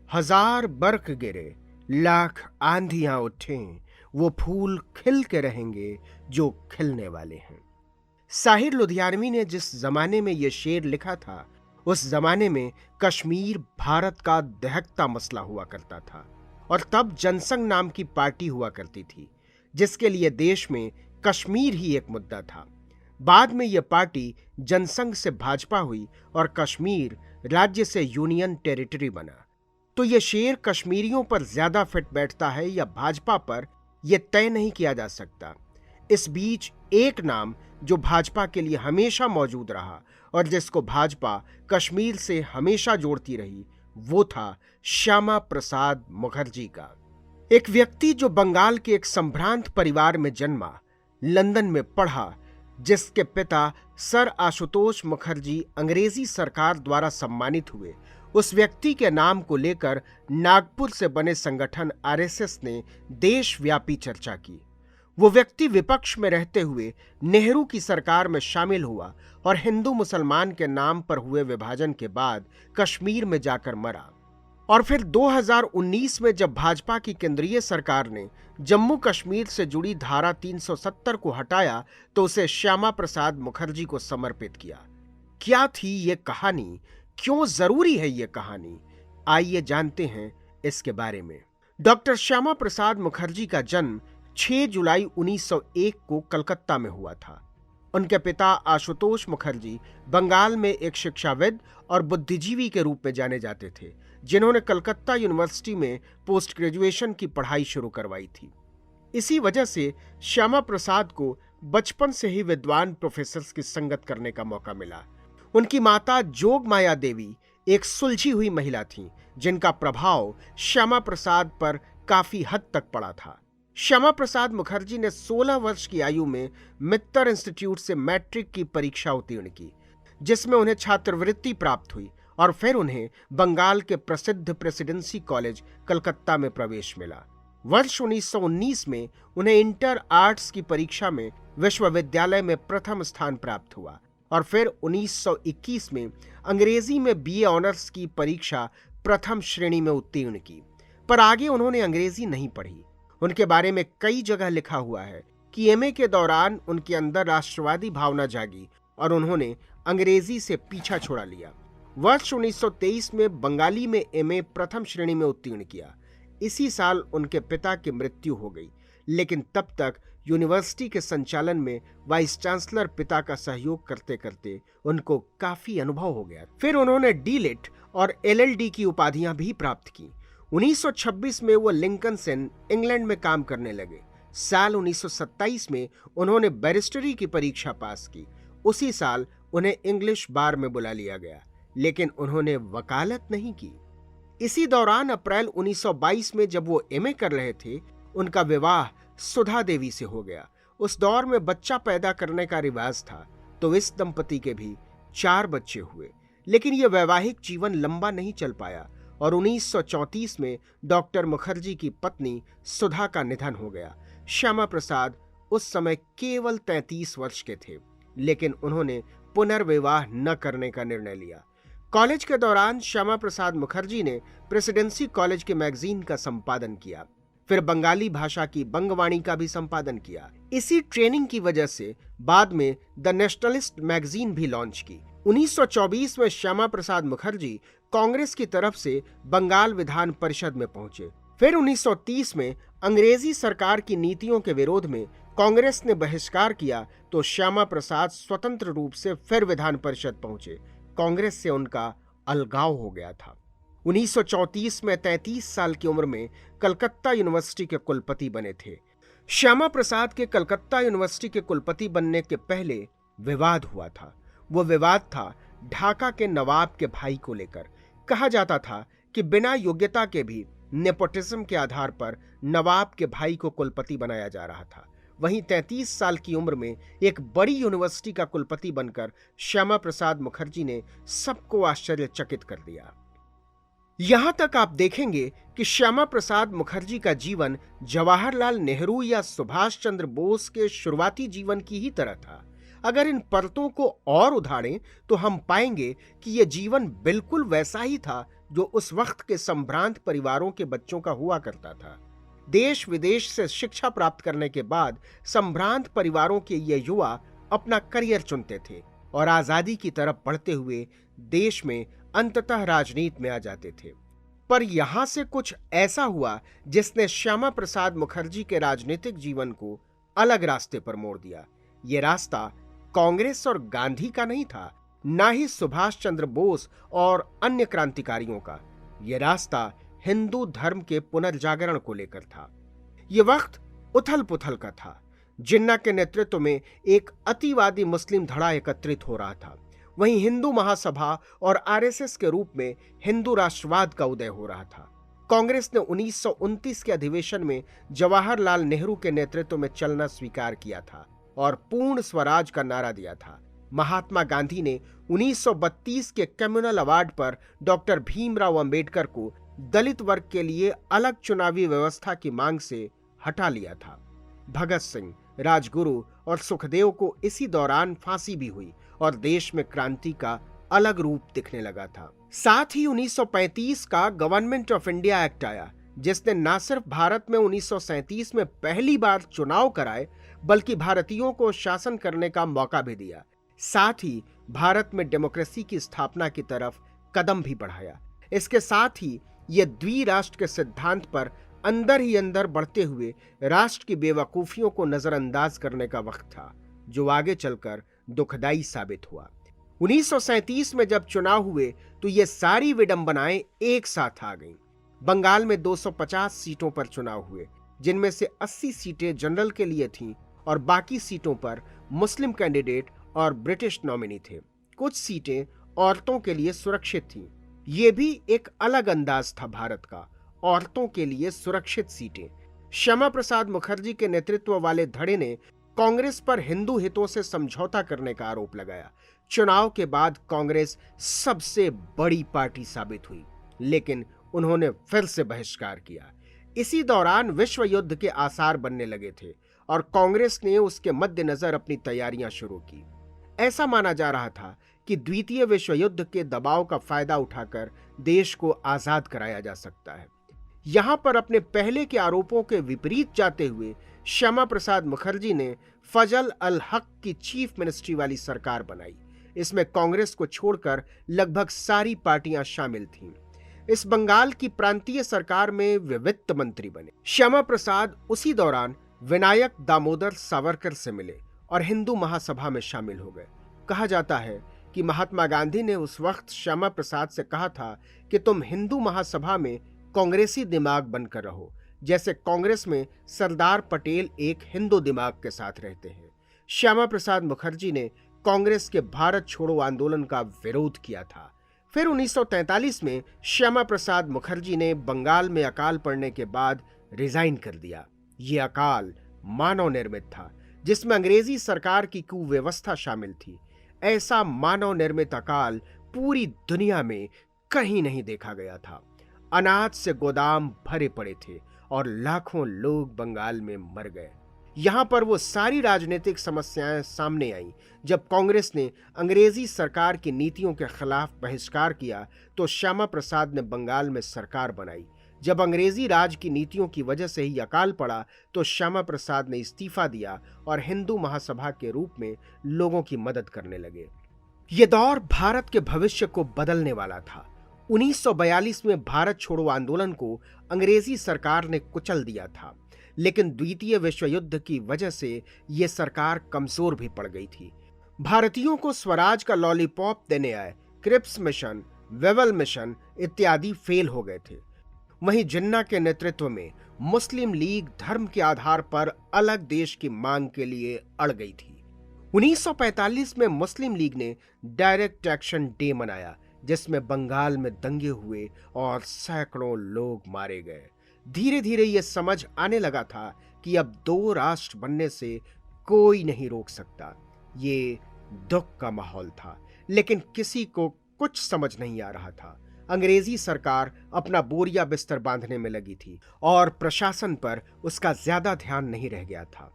हजार बरक गिरे, लाख आंधियां उठें, वो फूल खिल के रहेंगे जो खिलने वाले हैं। साहिर लुधियानवी ने जिस जमाने में यह शेर लिखा था, उस जमाने में कश्मीर भारत का दहकता मसला हुआ करता था और तब जनसंघ नाम की पार्टी हुआ करती थी, जिसके लिए देश में कश्मीर ही एक मुद्दा था। बाद में यह पार्टी जनसंघ से भाजपा हुई और कश्मीर राज्य से यूनियन टेरिटरी बना। तो यह शेर कश्मीरियों पर ज्यादा फिट बैठता है या भाजपा पर, यह तय नहीं किया जा सकता। इस बीच एक नाम जो भाजपा के लिए हमेशा मौजूद रहा और जिसको भाजपा कश्मीर से हमेशा जोड़ती रही, वो था श्यामा प्रसाद मुखर्जी का। एक व्यक्ति जो बंगाल के एक संभ्रांत परिवार में जन्मा, लंदन में पढ़ा, जिसके पिता सर आशुतोष मुखर्जी अंग्रेजी सरकार द्वारा सम्मानित हुए, उस व्यक्ति के नाम को लेकर नागपुर से बने संगठन आरएसएस ने देशव्यापी चर्चा की। वो व्यक्ति विपक्ष में रहते हुए नेहरू की सरकार में शामिल हुआ और हिंदू मुसलमान के नाम पर हुए विभाजन के बाद कश्मीर में जाकर मरा। और फिर 2019 में जब भाजपा की केंद्रीय सरकार ने जम्मू कश्मीर से जुड़ी धारा 370 को हटाया तो उसे श्यामा प्रसाद मुखर्जी को समर्पित किया। क्या थी ये कहानी, क्यों जरूरी है ये कहानी, आइए जानते हैं इसके बारे में। डॉक्टर श्यामा प्रसाद मुखर्जी का जन्म 6 जुलाई 1901 को कलकत्ता में हुआ था। उनके पिता आशुतोष मुखर्जी बंगाल में एक शिक्षाविद और बुद्धिजीवी के रूप में जाने जाते थे, जिन्होंने कलकत्ता यूनिवर्सिटी में पोस्ट ग्रेजुएशन की पढ़ाई शुरू करवाई थी। इसी वजह से श्यामा प्रसाद को बचपन से ही विद्वान प्रोफेसर्स की संगत करने का मौका मिला। उनकी माता जोग माया देवी एक सुलझी हुई महिला थीं, जिनका प्रभाव श्यामा प्रसाद पर काफी हद तक पड़ा था। श्यामा प्रसाद मुखर्जी ने 16 वर्ष की आयु में मित्तर इंस्टीट्यूट से मैट्रिक की परीक्षा उत्तीर्ण की, जिसमें उन्हें छात्रवृत्ति प्राप्त हुई और फिर उन्हें बंगाल के प्रसिद्ध प्रेसिडेंसी कॉलेज कलकत्ता में प्रवेश मिला। वर्ष 1919 में उन्हें इंटर आर्ट्स की परीक्षा में विश्वविद्यालय में प्रथम स्थान प्राप्त हुआ और फिर 1921 में अंग्रेजी में बीए ऑनर्स की परीक्षा प्रथम श्रेणी में उत्तीर्ण की। पर आगे उन्होंने अंग्रेजी नहीं पढ़ी। उनके बारे में कई जगह लिखा हुआ है कि एमए के दौरान उनके अंदर राष्ट्रवादी भावना जागी और उन्होंने अंग्रेजी से पीछा छोड़ा लिया। वर्ष 1923 में बंगाली में एमए प्रथम श्रेणी में उत्तीर्ण किया। इसी साल उनके पिता की मृत्यु हो गई, लेकिन तब तक यूनिवर्सिटी के संचालन में वाइस चांसलर पिता का सहयोग करते करते उनको काफी अनुभव हो गया। फिर उन्होंने डीलिट और एलएलडी की उपाधियां भी प्राप्त की। 1926 में वो लिंकन सेन इंग्लैंड में काम करने लगे। साल 1927 में उन्होंने बैरिस्टरी की परीक्षा पास की। उसी साल उन्हें इंग्लिश बार में बुला लिया गया, लेकिन उन्होंने वकालत नहीं की। इसी दौरान अप्रैल 1922 में जब वो एमए कर रहे थे, उनका विवाह सुधा देवी से हो गया। उस दौर में बच्चा पैदा करने का रिवाज था, तो इस दंपति के भी 4 बच्चे हुए, लेकिन यह वैवाहिक जीवन लंबा नहीं चल पाया और 1934 में डॉक्टर मुखर्जी की पत्नी सुधा का निधन हो गया। श्यामा प्रसाद उस समय केवल 33 वर्ष के थे, लेकिन उन्होंने पुनर्विवाह न करने का निर्णय लिया। कॉलेज के दौरान श्यामा प्रसाद मुखर्जी ने प्रेसिडेंसी कॉलेज के मैगजीन का संपादन किया, फिर बंगाली भाषा की बंगवाणी का भी संपादन किया। इसी ट्रेनिंग की वजह से बाद में द नेशनलिस्ट मैगजीन भी लॉन्च की। 1924 में श्यामा प्रसाद मुखर्जी कांग्रेस की तरफ से बंगाल विधान परिषद में पहुंचे। फिर 1930 में अंग्रेजी सरकार की नीतियों के विरोध में कांग्रेस ने बहिष्कार किया, तो श्यामा प्रसाद स्वतंत्र रूप से फिर विधान परिषद पहुंचे। कांग्रेस से उनका अलगाव हो गया था। 1934 में 33 साल की उम्र में कलकत्ता यूनिवर्सिटी के कुलपति बने थे। श्यामा प्रसाद के कलकत्ता यूनिवर्सिटी के कुलपति बनने के पहले विवाद हुआ था। वो विवाद था ढाका के नवाब के भाई को लेकर। कहा जाता था कि बिना योग्यता के भी नेपोटिज्म के आधार पर नवाब के भाई को कुलपति बनाया जा रहा था। वहीं 33 साल की उम्र में एक बड़ी यूनिवर्सिटी का कुलपति बनकर श्यामा प्रसाद मुखर्जी ने सबको आश्चर्यचकित कर दिया। यहां तक आप देखेंगे कि श्यामा प्रसाद मुखर्जी का जीवन जवाहरलाल नेहरू या सुभाष चंद्र बोस के शुरुआती जीवन की ही तरह था। अगर इन परतों को और उधारें तो हम पाएंगे कि यह जीवन बिल्कुल वैसा ही था जो उस वक्त के संभ्रांत परिवारों के बच्चों का हुआ करता था। देश विदेश से शिक्षा प्राप्त करने के बाद संभ्रांत परिवारों के ये युवा अपना करियर चुनते थे और आजादी की तरफ बढ़ते हुए देश में अंततः राजनीति में आ जाते थे। पर यहां से कुछ ऐसा हुआ जिसने श्यामा प्रसाद मुखर्जी के राजनीतिक जीवन को अलग रास्ते पर मोड़ दिया। यह रास्ता कांग्रेस और गांधी का नहीं था, ना ही सुभाष चंद्र बोस और अन्य क्रांतिकारियों का। यह रास्ता हिंदू धर्म के पुनर्जागरण को लेकर था। यह वक्त उथल पुथल का था। जिन्ना के नेतृत्व में एक अतिवादी मुस्लिम धड़ा एकत्रित हो रहा था। वहीं हिंदू महासभा और आरएसएस के रूप में हिंदू राष्ट्रवाद का उदय हो रहा था। कांग्रेस ने 1929 के अधिवेशन में जवाहरलाल नेहरू के नेतृत्व में चलना स्वीकार किया था और पूर्ण स्वराज का नारा दिया था। महात्मा गांधी ने 1932 के कम्युनल अवार्ड पर डॉक्टर भीमराव अंबेडकर को दलित वर्ग के लिए अलग चुनावी व्यवस्था की मांग से हटा लिया था। भगत सिंह, राजगुरु और सुखदेव को इसी दौरान फांसी भी हुई और देश में क्रांति का अलग रूप दिखने लगा था। साथ ही 1935 का गवर्नमेंट ऑफ इंडिया एक्ट आया, जिसने न सिर्फ भारत में 1937 में पहली बार चुनाव कराए, बल्कि भारतीयों को शासन करने का मौका भी दिया। साथ ही भारत में डेमोक्रेसी की स्थापना की तरफ कदम भी बढ़ाया। इसके साथ ही यह द्विराष्ट्र के सिद्धांत पर अंदर ही अंदर बढ़ते हुए राष्ट्र की बेवकूफियों को नजरअंदाज करने का वक्त था, जो आगे चलकर दुखदाई साबित हुआ। 1937 में जब चुनाव हुए तो ये सारी विडंबनाएं एक साथ आ गईं। बंगाल में 250 सीटों पर चुनाव हुए, जिनमें से 80 सीटें जनरल के लिए थीं और बाकी सीटों पर मुस्लिम कैंडिडेट और ब्रिटिश नॉमिनी थे। कुछ सीटें औरतों के लिए सुरक्षित थीं। ये भी एक अलग अंदाज था भारत का, औरतों के लिए सुरक्षित सीटें। श्यामा प्रसाद मुखर्जी के नेतृत्व वाले धड़े ने कांग्रेस पर हिंदू हितों से समझौता करने का आरोप लगाया। चुनाव के बाद कांग्रेस सबसे बड़ी पार्टी साबित हुई, लेकिन उन्होंने फिर से बहिष्कार किया। इसी दौरान विश्व युद्ध के आसार बनने लगे थे और कांग्रेस ने उसके मद्देनजर अपनी तैयारियां शुरू की। ऐसा माना जा रहा था कि द्वितीय विश्व युद्ध के दबाव का फायदा उठाकर देश को आजाद कराया जा सकता है। यहां पर अपने पहले के आरोपों के विपरीत जाते हुए श्यामा प्रसाद मुखर्जी ने फजल अल हक की चीफ मिनिस्ट्री वाली सरकार बनाई। इसमें कांग्रेस को छोड़कर लगभग सारी पार्टियां शामिल थीं। इस बंगाल की प्रांतीय सरकार में वे वित्त मंत्री बने। श्यामा प्रसाद उसी दौरान विनायक दामोदर सावरकर से मिले और हिंदू महासभा में शामिल हो गए। कहा जाता है कि महात्मा गांधी ने उस वक्त श्यामा प्रसाद से कहा था कि तुम हिंदू महासभा में कांग्रेसी दिमाग बनकर रहो, जैसे कांग्रेस में सरदार पटेल एक हिंदू दिमाग के साथ रहते हैं। श्यामा प्रसाद मुखर्जी ने कांग्रेस के भारत छोड़ो आंदोलन का विरोध किया था। फिर 1943 में श्यामा प्रसाद मुखर्जी ने बंगाल में अकाल पड़ने के बाद रिजाइन कर दिया। ये अकाल मानव निर्मित था, जिसमें अंग्रेजी सरकार की कुव्यवस्था शामिल थी। ऐसा मानव निर्मित अकाल पूरी दुनिया में कहीं नहीं देखा गया था। अनाज से गोदाम भरे पड़े थे और लाखों लोग बंगाल में मर गए। यहां पर वो सारी राजनीतिक समस्याएं सामने आईं जब कांग्रेस ने अंग्रेजी सरकार की नीतियों के खिलाफ बहिष्कार किया तो श्यामा प्रसाद ने बंगाल में सरकार बनाई। जब अंग्रेजी राज की नीतियों की वजह से ही अकाल पड़ा तो श्यामा प्रसाद ने इस्तीफा दिया और हिंदू महासभा के रूप में लोगों की मदद करने लगे। ये दौर भारत के भविष्य को बदलने वाला था। 1942 में भारत छोड़ो आंदोलन को अंग्रेजी सरकार ने कुचल दिया था, लेकिन द्वितीय विश्व युद्ध की वजह से यह सरकार कमजोर भी पड़ गई थी। भारतीयों को स्वराज का लॉलीपॉप देने आए क्रिप्स मिशन, वेवल मिशन इत्यादि फेल हो गए थे। वहीं जिन्ना के नेतृत्व में मुस्लिम लीग धर्म के आधार पर अलग देश की मांग के लिए अड़ गई थी। 1945 में मुस्लिम लीग ने डायरेक्ट एक्शन डे मनाया, जिसमें बंगाल में दंगे हुए और सैकड़ों लोग मारे गए। धीरे धीरे यह समझ आने लगा था कि अब दो राष्ट्र बनने से कोई नहीं रोक सकता। ये दुख का माहौल था, लेकिन किसी को कुछ समझ नहीं आ रहा था। अंग्रेजी सरकार अपना बोरिया बिस्तर बांधने में लगी थी और प्रशासन पर उसका ज्यादा ध्यान नहीं रह गया था।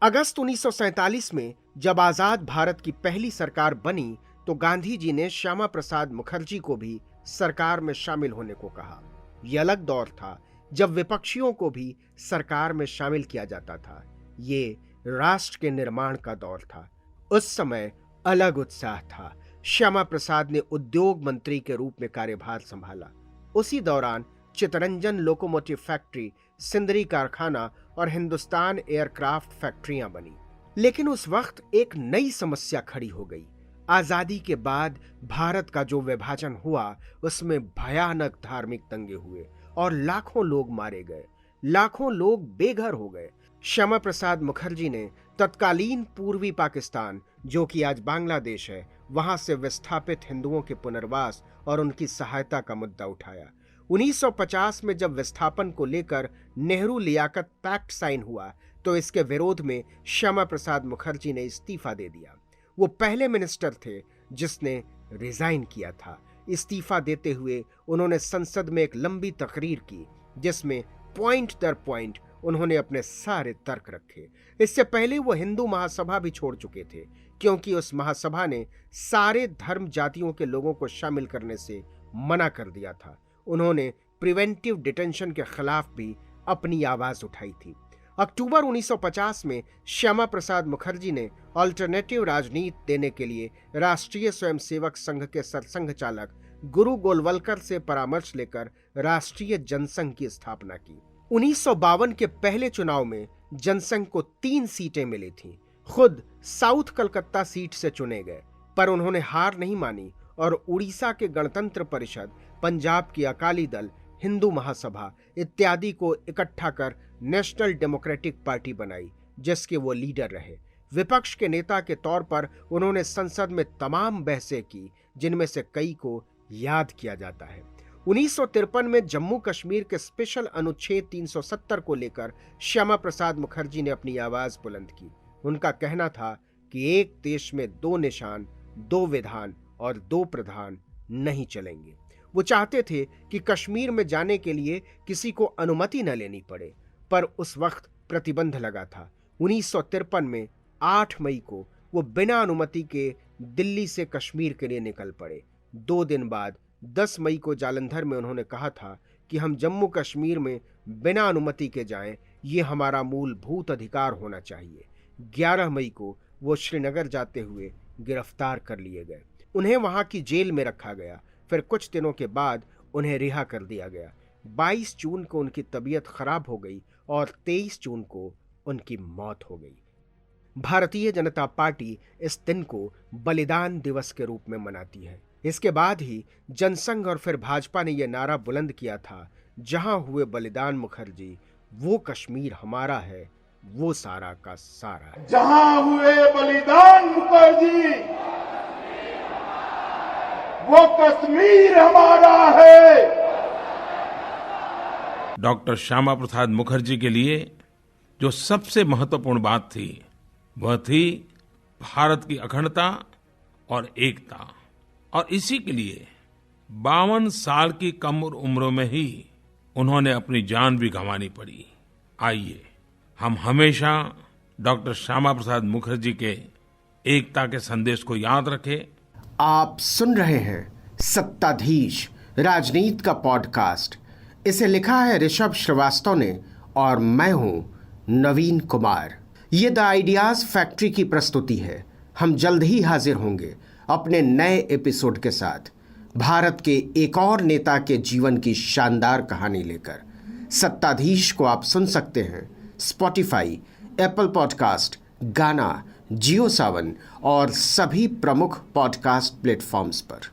अगस्त 1947 में जब आजाद भारत की पहली सरकार बनी तो गांधी जी ने श्यामा प्रसाद मुखर्जी को भी सरकार में शामिल होने को कहा। यह अलग दौर था जब विपक्षियों को भी सरकार में शामिल किया जाता था। ये राष्ट्र के निर्माण का दौर था। उस समय अलग उत्साह था। श्यामा प्रसाद ने उद्योग मंत्री के रूप में कार्यभार संभाला। उसी दौरान चितरंजन लोकोमोटिव फैक्ट्री, सिंदरी कारखाना और हिंदुस्तान एयरक्राफ्ट फैक्ट्रियां बनी। लेकिन उस वक्त एक नई समस्या खड़ी हो गई। आजादी के बाद भारत का जो विभाजन हुआ, उसमें भयानक धार्मिक दंगे हुए और लाखों लोग मारे गए, लाखों लोग बेघर हो गए। श्यामा प्रसाद मुखर्जी ने तत्कालीन पूर्वी पाकिस्तान, जो कि आज बांग्लादेश है, वहां से विस्थापित हिंदुओं के पुनर्वास और उनकी सहायता का मुद्दा उठाया। 1950 में जब विस्थापन को लेकर नेहरू लियाकत पैक्ट साइन हुआ, तो इसके विरोध में श्यामा प्रसाद मुखर्जी ने इस्तीफा दे दिया। वो पहले मिनिस्टर थे जिसने रिजाइन किया था। इस्तीफा देते हुए उन्होंने संसद में एक लंबी तकरीर की, जिसमें पॉइंट दर पॉइंट उन्होंने अपने सारे तर्क रखे। इससे पहले वो हिंदू महासभा भी छोड़ चुके थे, क्योंकि उस महासभा ने सारे धर्म जातियों के लोगों को शामिल करने से मना कर दिया था। उन्होंने प्रिवेंटिव डिटेंशन के खिलाफ भी अपनी आवाज उठाई थी। अक्टूबर 1950 में श्यामा प्रसाद मुखर्जी ने अल्टरनेटिव राजनीति देने के लिए राष्ट्रीय स्वयंसेवक संघ के सरसंघ चालक गुरु गोलवलकर से परामर्श लेकर राष्ट्रीय जनसंघ की स्थापना की। 1952 के पहले चुनाव में जनसंघ को 3 सीटें मिली थीं। खुद साउथ कलकत्ता सीट से चुने गए, पर उन्होंने हार नहीं मानी और उड़ीसा के गणतंत्र परिषद, पंजाब की अकाली दल, हिंदू महासभा इत्यादि को इकट्ठा कर नेशनल डेमोक्रेटिक पार्टी बनाई, जिसके वो लीडर रहे। विपक्ष के नेता के तौर पर उन्होंने संसद में तमाम बहसें की, जिनमें से कई को याद किया जाता है। 1953 में जम्मू कश्मीर के स्पेशल अनुच्छेद 370 को लेकर श्यामा प्रसाद मुखर्जी ने अपनी आवाज बुलंद की। उनका कहना था कि एक देश में 2 निशान, 2 विधान और 2 प्रधान नहीं चलेंगे। वो चाहते थे कि कश्मीर में जाने के लिए किसी को अनुमति न लेनी पड़े, पर उस वक्त प्रतिबंध लगा था। 1953 में 8 मई को वो बिना अनुमति के दिल्ली से कश्मीर के लिए निकल पड़े। 2 दिन बाद 10 मई को जालंधर में उन्होंने कहा था कि हम जम्मू कश्मीर में बिना अनुमति के जाएं, ये हमारा मूलभूत अधिकार होना चाहिए। 11 मई को वो श्रीनगर जाते हुए गिरफ्तार कर लिए गए। उन्हें वहां की जेल में रखा गया। फिर कुछ दिनों के बाद उन्हें रिहा कर दिया गया। 22 जून को उनकी तबीयत खराब हो गई और 23 जून को उनकी मौत हो गई। भारतीय जनता पार्टी इस दिन को बलिदान दिवस के रूप में मनाती है। इसके बाद ही जनसंघ और फिर भाजपा ने यह नारा बुलंद किया था, जहां हुए बलिदान मुखर्जी, वो कश्मीर हमारा है, वो सारा का सारा है। जहां हुए बलिदान मुखर्जी, वो कश्मीर हमारा है। डॉक्टर श्यामा प्रसाद मुखर्जी के लिए जो सबसे महत्वपूर्ण बात थी, वह थी भारत की अखंडता और एकता। और इसी के लिए 52 साल की कम उम्र में ही उन्होंने अपनी जान भी गंवानी पड़ी। आइए हम हमेशा डॉक्टर श्यामा प्रसाद मुखर्जी के एकता के संदेश को याद रखें। आप सुन रहे हैं सत्ताधीश, राजनीति का पॉडकास्ट। इसे लिखा है ऋषभ श्रीवास्तव ने और मैं हूं नवीन कुमार। ये द आइडियाज फैक्ट्री की प्रस्तुति है। हम जल्द ही हाजिर होंगे अपने नए एपिसोड के साथ, भारत के एक और नेता के जीवन की शानदार कहानी लेकर। सत्ताधीश को आप सुन सकते हैं स्पॉटिफाई, एप्पल पॉडकास्ट, गाना, जियो सावन और सभी प्रमुख पॉडकास्ट प्लेटफॉर्म्स पर।